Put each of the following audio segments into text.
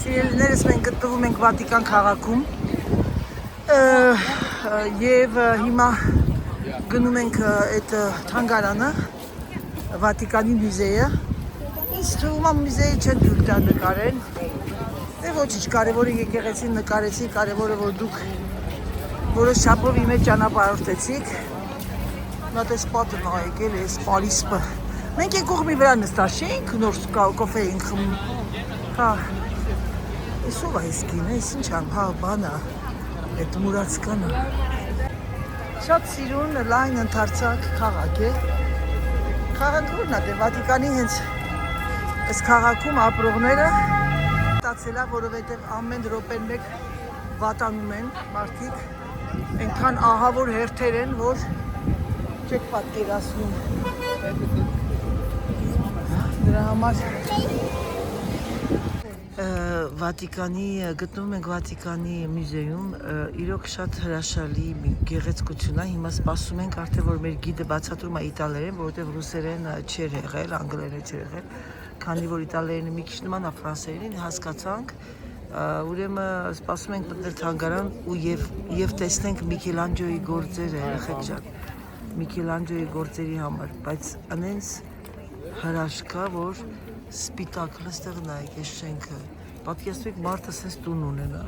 Սիրելիներս մենք գտնվում ենք Վատիկան քաղաքում եւ հիմա գնում ենք այդ թանգարանը Վատիկանի մուզեյը։ Ինձ թվում է մուզեյը չեն թույլ տա նկարեն։ Դե ոչինչ, կարևորը եկեղեցին նկարեցի, կարևորը որ դուք որոշ չափով իմ հետ ճանապարհորդեցիք։ Նա դες պատը նայեք էլ էս պարիսպը։ Մենք այն կողմի վրա նստած չէինք, նոր կոֆե էինք խմում։ Հա։ Էսով է էս գինը, էս ինչ ամ, հա, բանա, այդ մուրացկանը։ Շատ սիրուն, լայն ընդարձակ քաղաք է։ Քաղաք որն է, դե Վատիկանի հենց այս քաղաքում ապրողները ստացել է, որովհետև ամեն րոպեն մեկ վատանում են մարդիկ, այնքան ահավոր հերթեր են, որ չեք պատկերացնում։ Դրա համար Վատիկանի, գտնվում ենք Վատիկանի մուզեյում, իրոք շատ հրաշալի մի գեղեցկություն է, հիմա սպասում ենք արդեն, որ մեր գիդը բացատրում է իտալերեն, որովհետև ռուսերեն չէր եղել, անգլերեն չէր եղել, քանի որ իտալերենը մի քիչ նման է ֆրանսերենին, հասկացանք, ուրեմն սպասում ենք մտնել թանգարան ու եւ տեսնենք Միքելանջելոյի գործերը, երեխեք ջան, Միքելանջելոյի գործերի համար, բայց անենց հրաշքա, որ սպիտակը ստեղ նայեք այս շենքը, պատկերացրեք մարդը սենց տուն ունենա։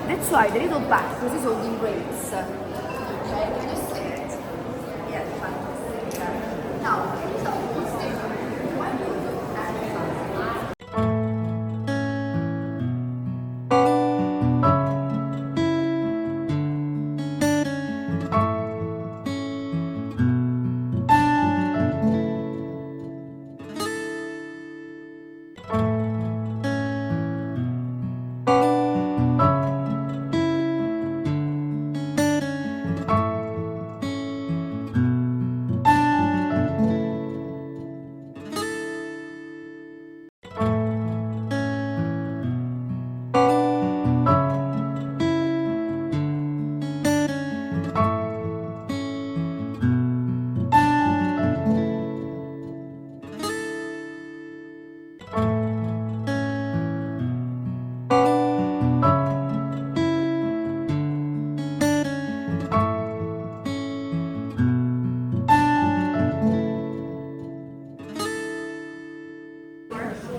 That's why the little back, because it's holding grapes. Okay, can you see it? Yeah, fantastic. Now, what's different? Why do you look at it?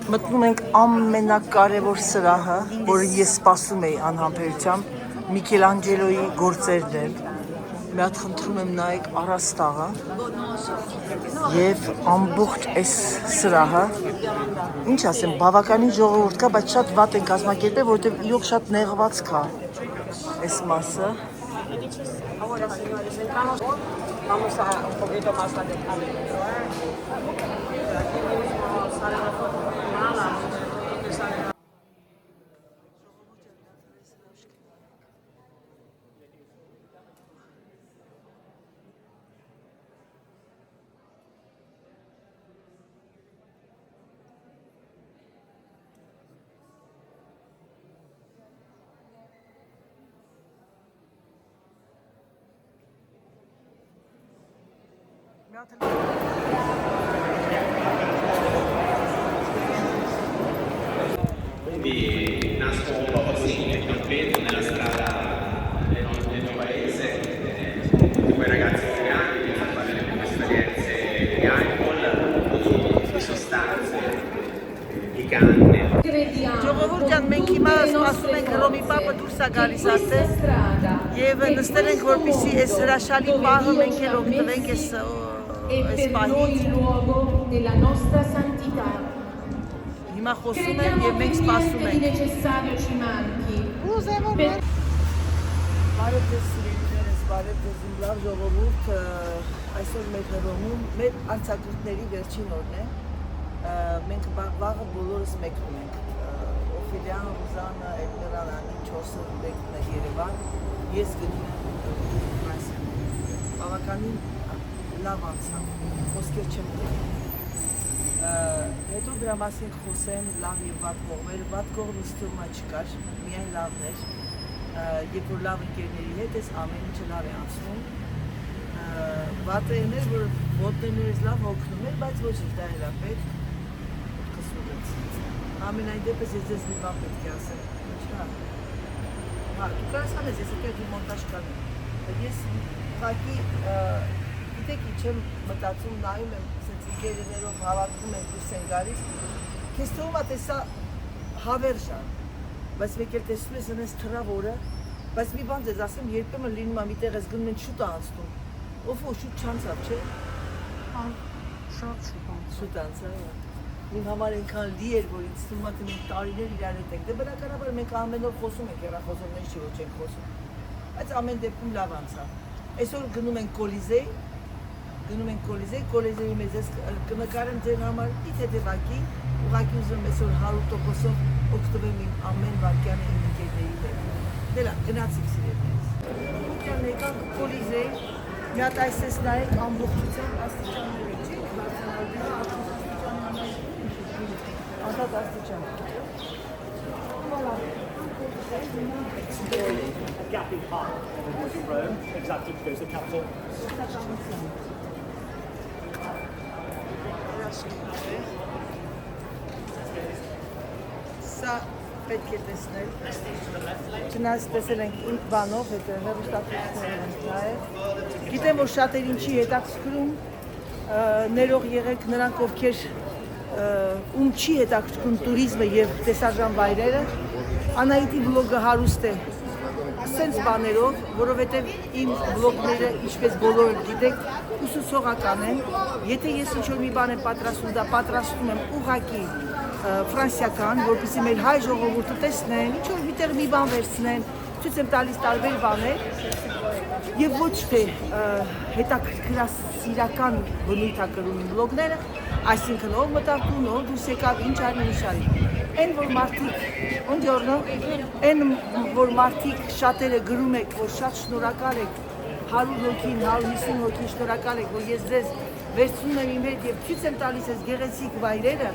Մտնում ենք ամենակարևոր սրահը, որը ես սպասում էի անհամբերությամբ, Միքելանջելոյի գործերն են։ Մի հատ խնդրում եմ նայեք առաստաղը եւ ամբողջ այս սրահը, ինչ ասեմ, բավականին ժողովուրդ կա, բայց շատ վատ են կազմակերպել, որովհետեւ իրոք շատ նեղված կա այս մասը։ Vamos a un poquito más adelante. Ժողովուրդ ջան, մենք հիմա սպասում ենք Հռոմի Պապը դուրս է գալիս արդեն եւ նստել ենք որպեսզի այս հրաշալի պահը մենք էլ օգտվենք այս պահից։ Հիմա խոսում են եւ մենք սպասում ենք։ Բարև ձեզ սիրելիներս, բարև ձեզ իմ լավ ժողովուրդ, այսօր մեր Հռոմում մեր արձակուրդների վերջին օրն է, մենք վաղը բոլորս մեկնում ենք, Օֆելիան, Ռուզանը, Էլմիրան, Անին, 4-ը մեկնում են Երևան, ես գնում եմ Ֆրանսիա, բավականին լավ անցավ, խոսքեր չեմ տեղ, հետո դրա մասին խոսեմ լավ և վատ կողմերը, վատ կողմ ինձ թվում է չկար, միայն լավն էր, երբ որ լավ ընկերների հետ ես ամեն ինչը լավ է անցնում, վատը են էր, որ ոտներներս լավ հոգնում էր, բայց ոչ էր դա էլ է պետք, կսուղեց։ Ամենայն դեպս ես ձեզ մի բան պետք է ասեմ, ինչա։ Դու կարաս անես, ես եկել դու մոնտաժ կանեմ, ես ուղղակի, գիտեք ինչ եմ մտածում, նայում եմ, սենց ընկերներով հավաքվում են դուրս են գալիս, քեզ թվում է տեսա հավերժ է, բայց մեկ էլ տեսնում ես ընես թրավ օրը, բայց մի բան ձեզ ասեմ, երբեմն լինում է մի տեղ ես գնում են շուտ է անցնում, ով շուտ չանցավ, չէ՞։ Շուտ անցավ, իմ համար այնքան լի էր, որ ինձ թվում է թե մենք տարիներ իրար հետ ենք, դե բնականաբար մենք ամեն օր խոսում ենք, հեռախոսորներ չի ոչ ենք խոսում, բայց ամեն դեպքում լավ անցավ։ Այսօր գնում ենք Կոլիզեի մեզ ես կնկարեմ ձեր համար իտ հետևակի, ուղղակի ուզում այսօր 100%-ով օգտվեմ իմ ամեն վարկյանը իմ ընկերների հետ։ Դե լավ, գնացիք սիրելիներս։ Եկան եկանք Կոլիզեի, մի հատ այսպես նայեք ամբողջությամբ աստիճանները, չի՞, ազատ աստիճան։ Gaping Park in Rome, exactly goes the capital. Սա պետք է տեսնել, չնայած տեսել ենք իմ բանով, հետո հեռուստացույցներ ենք նայել։ Գիտեմ, որ շատեր ինչի հետաքրքրում, ներող եղեք նրանք, ովքեր ում չի հետաքրքրում տուրիզմը և տեսարժան վայրերը, Անահիտի բլոգը հարուստ է սենց բաներով, որովհետև իմ բլոգները, ինչպես բոլորը գիտեք, ուսուցողական են, եթե ես ինչ-որ մի բան եմ պատրաստում, դա պատրաստում եմ ուղղակի ֆրանսիական, որպեսզի մեր հայ ժողովուրդը տեսնեն, ինչ-որ միտեղ մի բան վերցնեն, ցույց եմ տալիս տարբեր բաներ և ոչ թե հետաքրքրասիրական բնույթ ա կրում իմ բլոգները, այսինքն ով մտավ տուն, ով դուրս եկավ, ինչ արի, ինչ արի։ Այն որ մարդիկ շատերը գրում եք, որ շատ շնորհակալ եք 100 հոգին, 150 հոգին շնորհակալ եք, որ ես ձեզ վերցնում եմ իմ հետ և ցույց եմ տալիս այս գեղեցիկ վայրերը,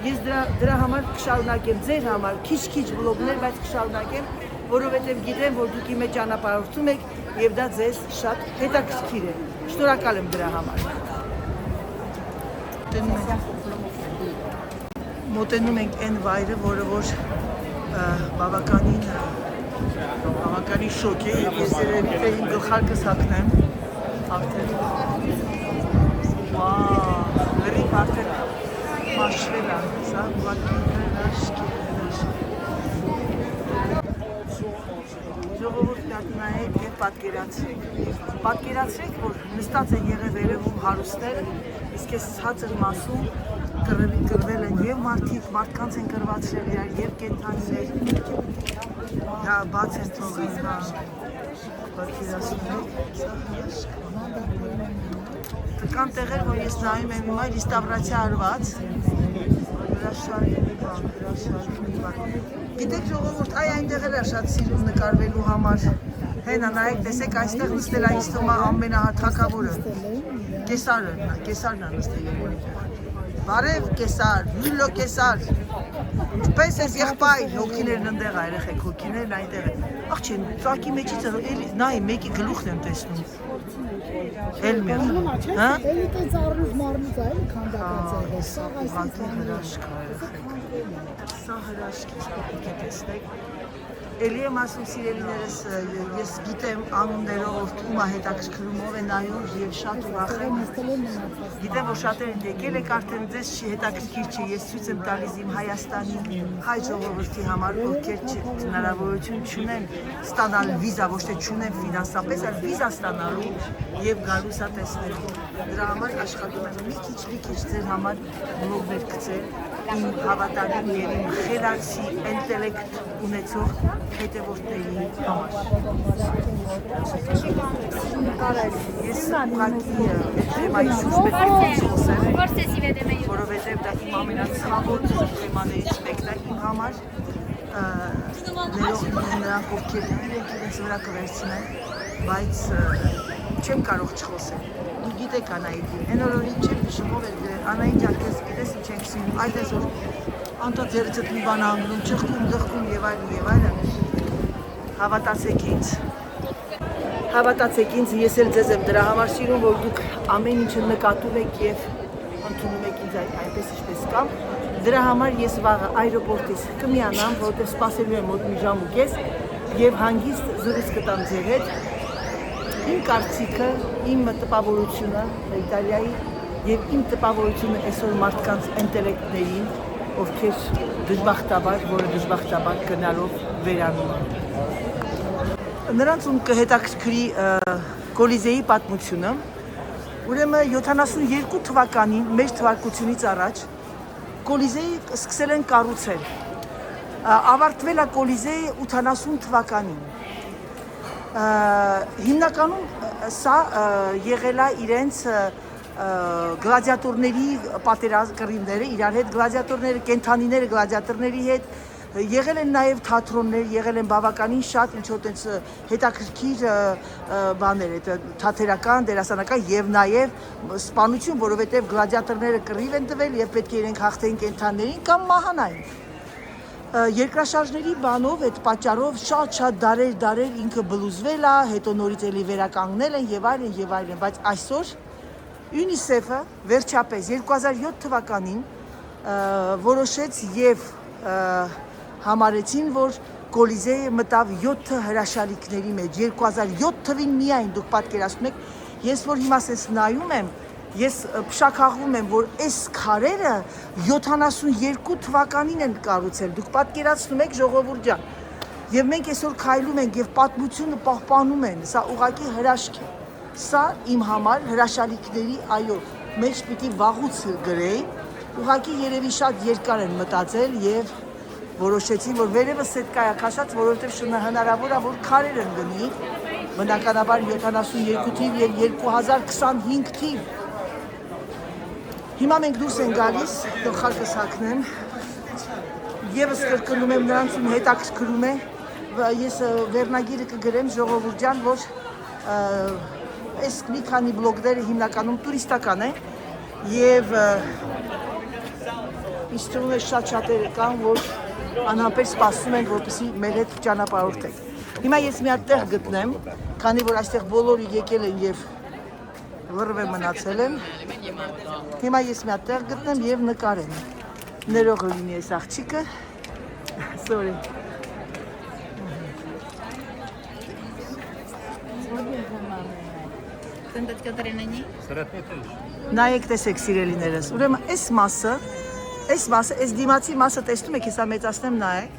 ես դրա համար կշարունակեմ, ձեր համար, քիչ-քիչ բլոգներ, բայց կշարունակեմ, որովհետև գիտեմ, որ դուք իմ հետ ճանապարհորդում եք և դա ձեզ շատ հետաքրքիր է։ Շնորհակալ եմ դրա համար։ Մոտենում ենք այն վայրը, որը որ բավականին շոկ է, և ես երևի թե իմ գլխարկս հագնեմ, արդեն, լրիվ արդեն մաշվել է, սա ուղղակի հրաշք է, Ժողովուրդ նայեք և պատկերացրեք, որ նստած են եղել վերևում հարուստները, իսկ ես ցածր մասում կռվել են և մարդկանց են կռվածրել իրար և կենդանիներ, բաց են թողել, պատկերացնում եք, սա հրաշք։ Կան տեղեր, որ ես նայում եմ հիմա ռեստավրացիա արված, հրաշալի մի բան։ Գիտեք ժողովուրդ, այնտեղ էլ է շատ սիրում նկարվելու համար, հենա նայեք, տեսեք այստեղ նստել այս թվում ամենաթագավորը, Կեսարն է նստել երկրորդը։ Բարև Կեսար, Յուլիո Կեսար, ինչպես ես եղբայր, հոգիներն ընդեղ է, երեխեք, հոգիներն այնտեղ է։ Աղջին, ծակի մեջից նայ, մեկի գլուխն եմ տեսնում։ Էլմիր, հա? Էլիտե ծառնուց մարմից այլ քանդակած է, սա հրաշք է, երեխեք։ Սա հրաշք է, սա պետք է տեսնեք։ Էլի եմ ասում սիրելիներս, ես գիտեմ անուններով ումա հետաքրքրում ով է նայում եւ շատ ուրախ եմ։ Գիտեմ, որ շատերն եկել եք արդեն ձեզ չի հետաքրքիր չի, ես ցույց եմ տալիս իմ Հայաստանի հայ ժողովրդի համար, ովքեր հնարավորություն չունեն ստանալ վիզա, ոչ թե չունեն ֆինանսապես, այլ վիզա ստանալու եւ գալու սա տեսնելու։ Դրա համար աշխատում եմ մի քիչ ձեր համար բլոգներ գցել, իմ հավատարիմ եւ իմ խելացի ինտելեկտ ունեցող հետևորդների համար։ Ես ուղղակի թեմայի շուրջ պետք է խոսեմ, որովհետև դա իմ ամենացավոտ թեմաներից մեկն է իմ համար։ Ներողություն նրանք, ովքեր իրենց վրա կվերցնեն, բայց չեմ կարող չխոսել։ Դու գիտեք Անահիտին, այն օրորին չեմ հիշում ով էր գրել, Անահիտ ջան, գիտես ինչ ենք սիրում, այդ այսօր անտա ձեռքդ մի բան անգնում, ճխկում, դխկում եւ այլն, հավատացեք ինձ։ Հավատացեք ինձ, ես էլ ձեզ եմ դրա համար սիրում, որ դուք ամեն ինչը նկատում եք եւ ընդունում եք ինձ այնպես ինչպես կամ։ Դրա համար ես վաղը այրոպորտից կմիանամ, որովհետեւ սպասելու եմ մոտ մի ժամ ու կես եւ հանգիստ զրույց կտամ ձեր հետ։ Իմ կարծիքը, իմ տպավորությունը Իտալիայի եւ իմ տպավորությունը այսօր մարդկանց ինտելեկտներին, ովքեր դժբախտաբար գնալով վերանում են։ Նրանց ում կհետաքրքրի Կոլիզեի պատմությունը, ուրեմն 72 թվականին մեր թվարկությունից առաջ Կոլիզեի սկսել են կառուցել։ Ավարտվել է Կոլիզեի 80 թվականին։ Հիմնականում սա եղել է իրենց գլադիատորների պատերազմները, իրար հետ գլադիատորները, կենթանիները գլադիատորների հետ, եղել են նաև թատրոններ, եղել են բավականին շատ ինչ-որ տենց հետաքրքիր բաներ, թատերական, դերասանական եւ նաև սպանություն, որովհետեւ գլադիատորները կռիվ են տվել եւ պետք է իրենք հաղթեին կենթանիներին կամ մահանային։ Երկրաշարժների բանով այդ պատճառով շատ դարեր ինքը բլուզվել է, հետո նորից էլի վերականգնել են եւ այլն, բայց այսօր UNICEF-ը վերջապես 2007 թվականին որոշեց եւ համարեցին, որ Կոլիզեյը մտավ 7 հրաշալիքների մեջ, 2007 թվին միայն, դուք պատկերացնում եք, ես որ հիմա սենց նայում եմ, ես փշաքաղվում եմ, որ այս քարերը 72 թվականին են կառուցել, դուք պատկերացնում եք ժողովուրդ ջան, եւ մենք այսօր քայլում ենք եւ պատմությունը պահպանում են, սա ուղղակի հրաշք է, սա իմ համար հրաշալիքների, այո, մեջ պիտի վաղուց գրեի, ուղղակի երևի շատ երկար են մտածել եւ որոշեցին, որ վերևս այդ կայակաշած, որովհետև հնարավոր է, որ քարեր են գնի, բնականաբար 72 թիվ եւ 2025 թիվ։ Հիմա մենք դուրս են գալիս, գլխարկս հագնեմ, եւս կրկնում եմ նրանց ում հետաքրքրում է, ես վերնագիրը կգրեմ ժողովուրդ ջան, որ այս մի քանի բլոգները հիմնականում տուրիստական է եւ ինձ թվում է շատերը կան, որ անհամբեր սպասում են, որպեսզի մեր հետ ճանապարհորդենք։ Հիմա ես մի հատ տեղ գտնեմ, քանի որ այստեղ բոլորը եկել են եւ լրիվ մնացել են։ Հիմա ես մի հատ տեղ գտնեմ եւ նկարեմ։ Ներող լինի այս աղջիկը։ Sorry։ Նայեք, տեսեք սիրելիներս, ուրեմն այս մասը, այս դիմացի մասը տեսնում եք, հեսա մեծացնեմ նայեք,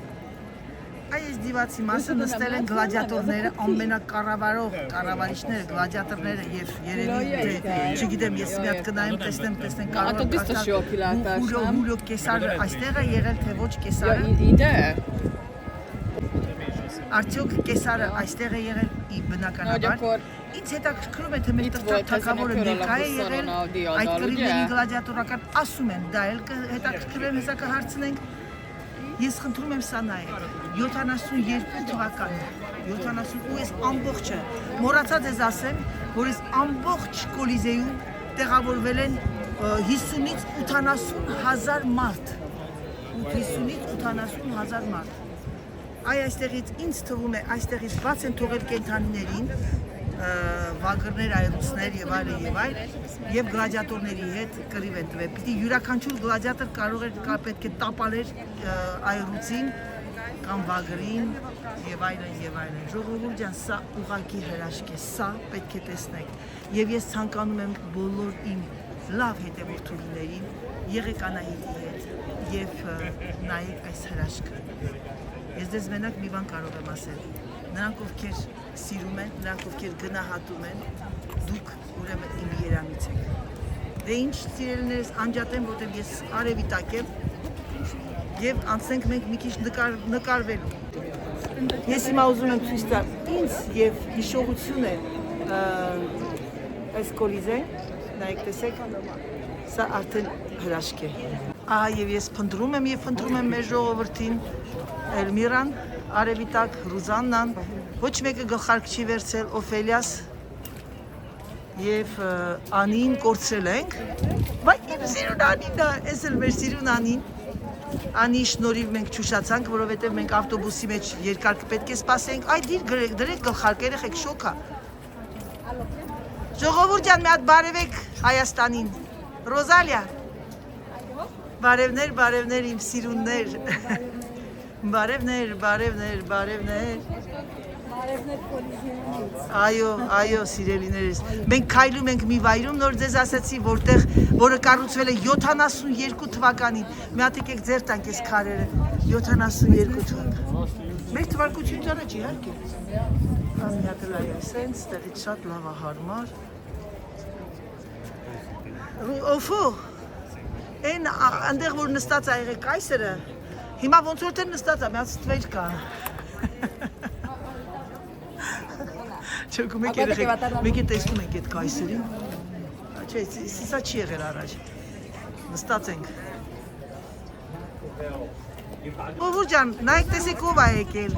այս դիմացի մասը նստել են գլադիատորները, ամենակառավարող կառավարիչները, գլադիատորները եւ երևի թե, չգիտեմ, ես մի հատ կնայեմ, տեսնեմ կարող Հուլիո Կեսարը այստեղ է եղել, թե ոչ Կեսարը։ Արդյոք Կեսարը այստեղ է եղել բնականաբար։ Ինձ հետաքրքրում է, թե մեր թագավորը ներկա է եղել, այդ կռիվների գլադիատորական ասում են, դա էլ հետաքրքրեմ, հեսա կհարցնենք։ Ես խնդրում եմ սա նայեք, 72 թվականը, 70 ես ամբողջը, մոռացած ես ասեմ, որ ես ամբողջ Կոլիզեյում տեղավորվել են 50-ից 80 հազար մարդ, 50-ից 80 հազար մարդ։ Այստեղից ինձ թվում է, այստեղից բաց են թողել կենթանիներին, վագրներ, այրուցներ եւ այլ, եւ գլադիատորների հետ կռիվ են տվել։ Պիտի յուրաքանչյուր գլադիատոր կարող էր պետք է տապալեր այրուցին կամ վագրին եւ այլն եւ այլն։ Ժողովուրդ ջան, սա ուղակի հրաշք է, սա պետք է տեսնեք։ Եվ ես ցանկանում եմ բոլոր իմ լավ հետևորդուներին եղեք Անահիտի հետ եւ նայեք այս հրաշքը։ Ես դες մենակ մի բան կարող եմ ասել։ Նրանք ովքեր սիրում են, նրանք ովքեր գնահատում են, դուք ուրեմն իմ երամից եք։ Դե ինչ սիրելիներս անջատեմ, որտեղ ես արևի տակ եմ եւ անցնենք մենք մի քիչ նկարվելու։ Ես հիմա ուզում եմ ցույց տալ ինձ եւ հիշողություն է այս կոլիզեն, նայեք տեսեք, սա արդեն հրաշք է։ Ահա եւ ես փնտրում եմ մեր ժողովրդին, Էլմիրան, արևի տակ, Ռուզաննան, ոչ մեկը գլխարկ չի վերցել, Օֆելիաս եւ Անին կորցրել ենք, բայց իմ սիրուն Անին, այս էլ մեր սիրուն Անին, Անի շնորհիվ մենք ճուշացանք, որովհետեւ մենք ավտոբուսի մեջ երկար պետք է սպասենք, այ դրեք գլխարկ, երեխեք շոկա։ Ժողովուրդ ջան, մի հատ բարևեք Հայաստանին, Ռոզալիա, բարևներ իմ սիրուններ, բարևներ, Այո, սիրելիներս, մենք քայլում ենք մի վայրում, նոր ձեզ ասացի, որը կառուցվել է 72 թվականին, մի հատ եկեք ձեր տանք այս քարերը, 72 թվական, մեր թվարկությունից առաջ իհարկե, մի հատ էլ այ սենց, տեղից շատ լավ է հարմար, Օֆո, այն այնտեղ որ նստած ա եղեք կայսրը, հիմա ոնց որ թե նստած ա, մի հատ ստվեր կա։ Չոք մեկ է տեսնում ենք այդ կայսրին, չէ, սա չի եղել առաջ, նստած ենք։ Ովուր ջան, նայեք տեսեք ով ա եկել,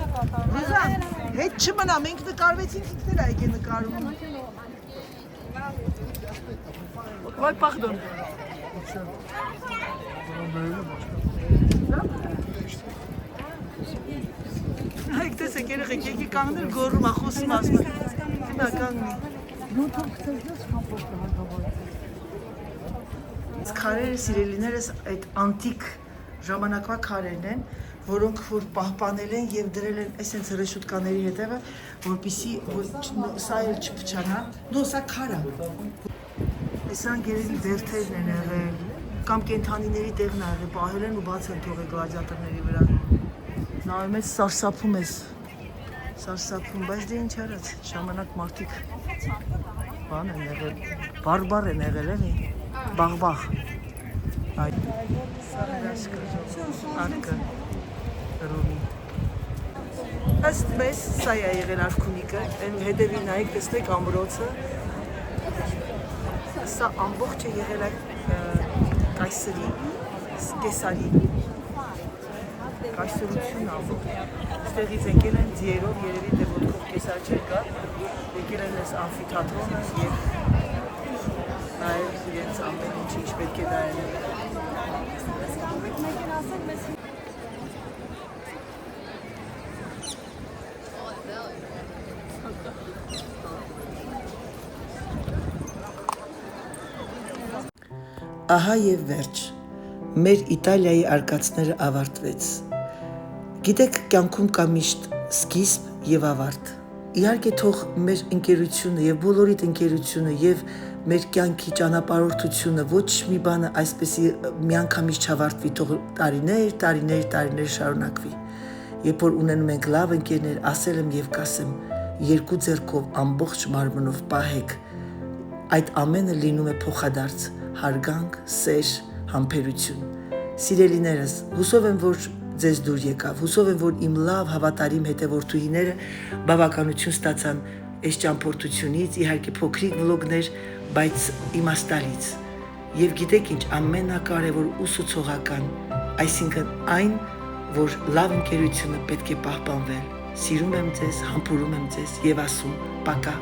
Ռուզան, հետ չմնա, մենք նկարվեցինք, ինքներ ա եկել նկարում։ Վայ, պախդոն։ Հայք տեսեք երեխեք, եկի կանգնել գոռում ա, խոսում ասում ա, գնա կանգնի։ Այս քարերը սիրելիներս այդ անտիկ ժամանակվա քարերն են, որոնք որ պահպանել են եւ դրել են այսենց ռեշուտկաների հետևը, որպեսզի սա էլ չփչանա, նո սա քարա։ Այսան գերելի վերթերն են եղել, կամ կենթանիների տեղն ա եղել, պահել են ու բաց են թողել գլադիատորների վրա։ Նայում ես սարսափում, բայց դե ինչ արած, ժամանակ մարդիկ բան են եղել, բարբար են եղել էլի, բաղբաղ։ Սա հրաշք արկը, Ռոմի։ Ըստ մեզ սա է եղել արքունիկը, հետևի նայեք տեսնեք ամրոցը, սա ամբողջ է եղել այդ կայսրի, կեսարի, կայսրություն ամբողջ, ստեղից եկել են ձիերով, երևի դե ոտքով կեսար չեր կա, եկել են ես ամֆիթատրոնը և նայել իրենց ամեն ինչ պետք է դայել։ Ահա եւ վերջ, մեր Իտալիայի արկածները ավարտվեց։ Գիտեք, կյանքում կա միշտ սկիզբ եւ ավարտ։ Իհարկե թող մեր ընկերությունը եւ բոլորիդ ընկերությունը եւ մեր կյանքի ճանապարհորդությունը ոչ մի բանը այսպեսի միանգամից չավարտվի, թող տարիներ շարունակվի։ Երբ որ ունենում ենք լավ ընկերներ, ասել եմ եւ կասեմ, երկու ձեռքով ամբողջ մարմնով պահեք։ Այդ ամենը լինում է փոխադարձ հարգանք, սեր, համբերություն։ Սիրելիներս, հուսով եմ, որ ձեզ դուր եկավ, հուսով եմ, որ իմ լավ հավատարիմ հետևորդուհիները բավականություն ստացան այս ճամփորդությունից, իհարկե փոքրիկ վլոգներ, բայց իմաստալից։ Եվ գիտեք ինչ, ամենակարևոր ուսուցողական, այսինքն այն, որ լավ ընկերությունը պետք է պահպանվել։ Սիրում եմ ձեզ, համբուրում եմ ձեզ եւ ասում՝ պակա։